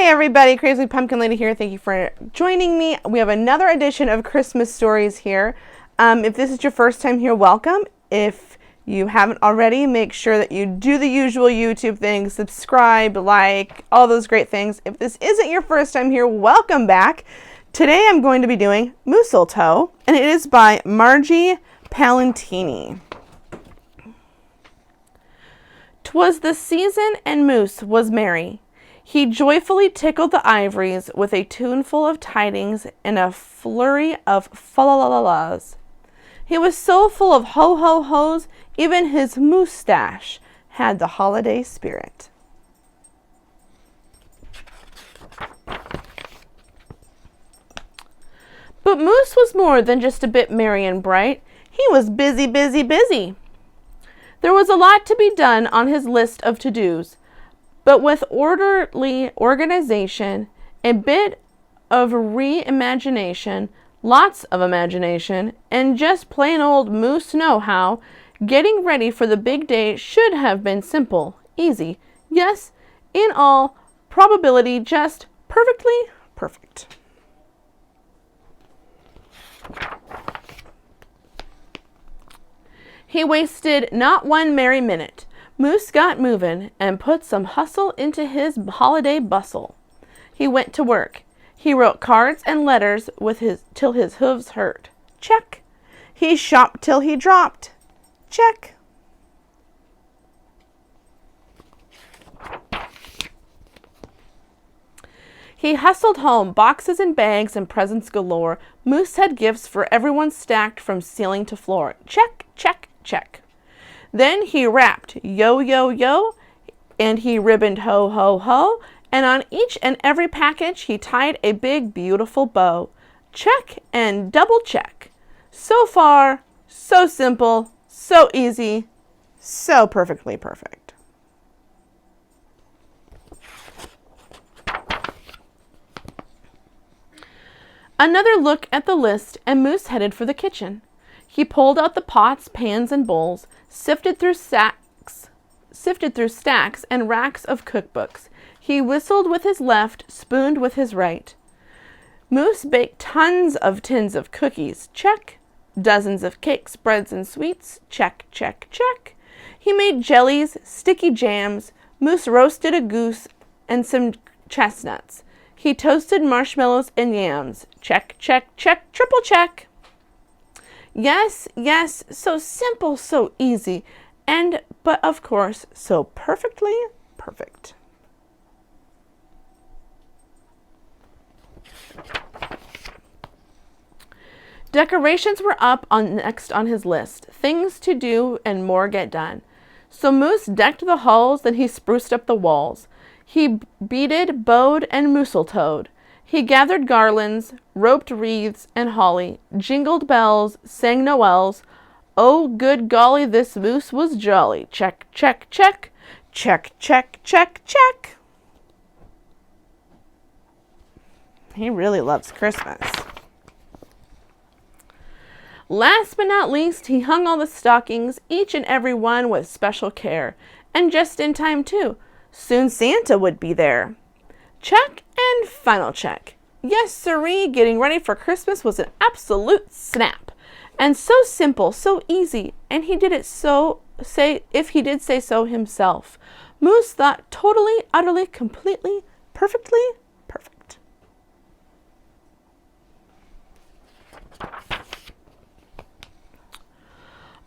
everybody, Crazy Pumpkin Lady here. Thank you for joining me. We have another edition of Christmas Stories here. If this is your first time here, welcome. If you haven't already, make sure that you do the usual YouTube things, subscribe, like, all those great things. If this isn't your first time here, welcome back. Today I'm going to be doing Mooseltoe, and it is by Margie Palatini. 'Twas the season and Moose was merry. He joyfully tickled the ivories with a tuneful of tidings and a flurry of fa-la-la-la-las. He was so full of ho-ho-hos, even his moustache had the holiday spirit. But Moose was more than just a bit merry and bright. He was busy, busy, busy. There was a lot to be done on his list of to-dos, but with orderly organization, a bit of reimagination, lots of imagination, and just plain old Moose know-how, getting ready for the big day should have been simple, easy, yes, in all probability, just perfectly perfect. He wasted not one merry minute. Moose got movin' and put some hustle into his holiday bustle. He went to work. He wrote cards and letters till his hooves hurt. Check. He shopped till he dropped. Check. He hustled home boxes and bags and presents galore. Moose had gifts for everyone stacked from ceiling to floor. Check, check, check. Then he rapped yo, yo, yo, and he ribboned ho, ho, ho, and on each and every package he tied a big, beautiful bow. Check and double check. So far, so simple, so easy, so perfectly perfect. Another look at the list, and Moose headed for the kitchen. He pulled out the pots, pans, and bowls, sifted through stacks and racks of cookbooks. He whistled with his left, spooned with his right. Moose baked tons of tins of cookies. Check. Dozens of cakes, breads, and sweets. Check, check, check. He made jellies, sticky jams. Moose roasted a goose and some chestnuts. He toasted marshmallows and yams. Check, check, check, triple check. Yes, yes, so simple, so easy, but of course, so perfectly perfect. Decorations were up next on his list, things to do and more get done. So Moose decked the halls, then he spruced up the walls. He beaded, bowed, and mooseltoed. He gathered garlands, roped wreaths and holly, jingled bells, sang noels. Oh, good golly, this Moose was jolly. Check, check, check. Check, check, check, check. He really loves Christmas. Last but not least, he hung all the stockings, each and every one with special care. And just in time, too. Soon Santa would be there. Check and final check. Yes, sirree, getting ready for Christmas was an absolute snap. And so simple, so easy, and he did it if he did say so himself. Moose thought totally, utterly, completely, perfectly perfect.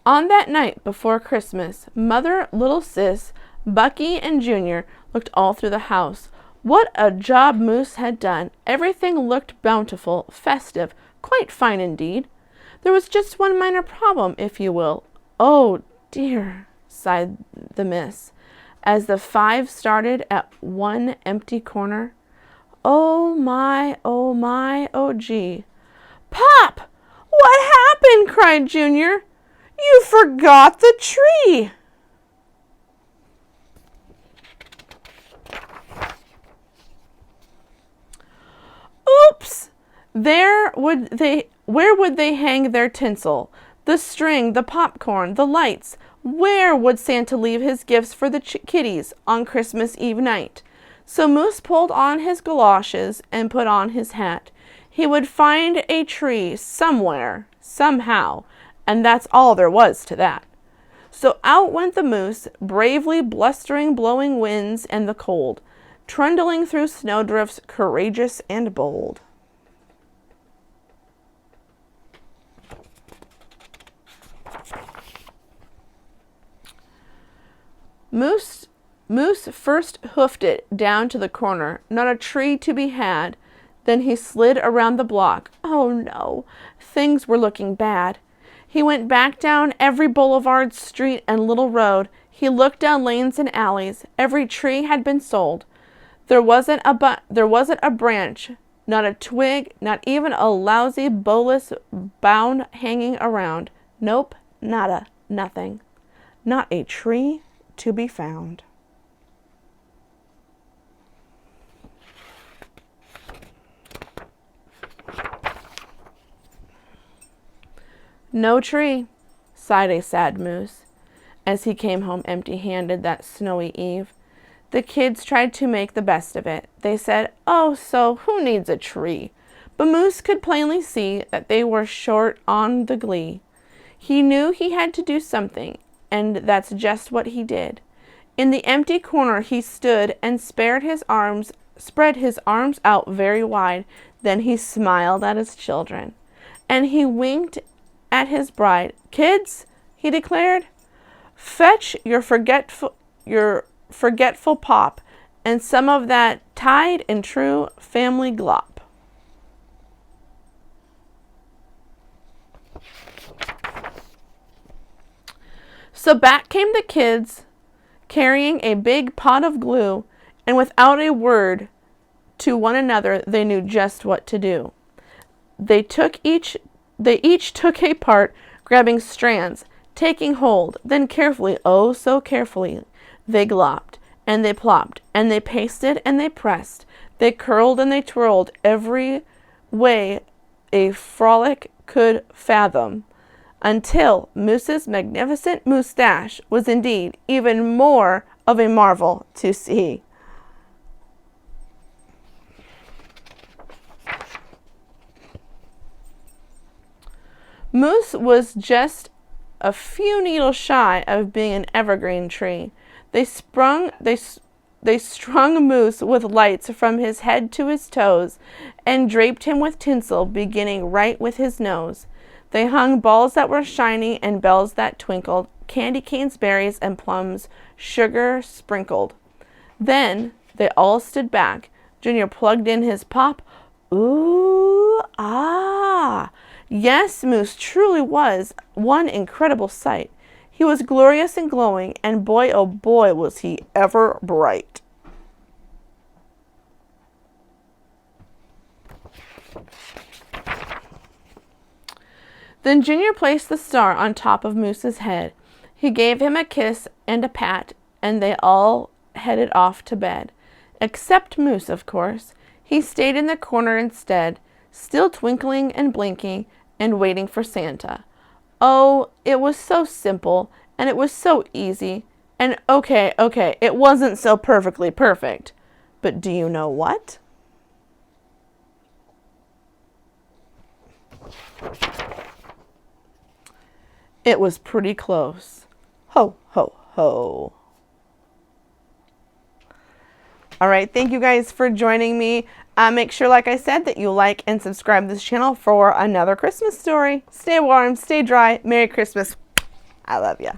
On that night before Christmas, Mother, Little Sis, Bucky, and Junior looked all through the house. What a job Moose had done. Everything looked bountiful, festive, quite fine indeed. There was just one minor problem, if you will. Oh, dear, sighed the miss, as the five started at one empty corner. Oh, my, oh, gee. Pop! What happened? Cried Junior. You forgot the tree. Oops! Where would they hang their tinsel? The string, the popcorn, the lights. Where would Santa leave his gifts for the kitties on Christmas Eve night? So Moose pulled on his galoshes and put on his hat. He would find a tree somewhere, somehow, and that's all there was to that. So out went the moose, bravely blustering blowing winds and the cold, trundling through snowdrifts, courageous and bold. Moose first hoofed it down to the corner, not a tree to be had. Then he slid around the block. Oh no, things were looking bad. He went back down every boulevard, street, and little road. He looked down lanes and alleys. Every tree had been sold. There wasn't a branch, not a twig, not even a lousy bolus bound hanging around. Nope, nada, nothing. Not a tree to be found. No tree, sighed a sad moose, as he came home empty-handed that snowy eve. The kids tried to make the best of it. They said, "Oh, so who needs a tree?" But Moose could plainly see that they were short on the glee. He knew he had to do something, and that's just what he did. In the empty corner he stood and spread his arms out very wide. Then he smiled at his children, and he winked at his bride. "Kids," he declared, "fetch your forgetful pop and some of that tried and true family glop." So back came the kids, carrying a big pot of glue, and without a word to one another, they knew just what to do. They each took a part, grabbing strands, taking hold, then carefully, oh so carefully, they glopped, and they plopped, and they pasted, and they pressed, they curled and they twirled, every way a frolic could fathom, until Moose's magnificent moustache was indeed even more of a marvel to see. Moose was just a few needles shy of being an evergreen tree. They strung Moose with lights from his head to his toes, and draped him with tinsel, beginning right with his nose. They hung balls that were shiny and bells that twinkled, candy canes, berries, and plums, sugar sprinkled. Then they all stood back. Junior plugged in his pop. Ooh, ah! Yes, Moose truly was one incredible sight. He was glorious and glowing, and boy, oh boy, was he ever bright. Then Junior placed the star on top of Moose's head. He gave him a kiss and a pat, and they all headed off to bed. Except Moose, of course. He stayed in the corner instead, still twinkling and blinking and waiting for Santa. Oh, it was so simple, and it was so easy, and okay, it wasn't so perfectly perfect. But do you know what? It was pretty close. Ho, ho, ho. All right, thank you guys for joining me. Make sure, like I said, that you like and subscribe to this channel for another Christmas story. Stay warm, stay dry. Merry Christmas. I love ya.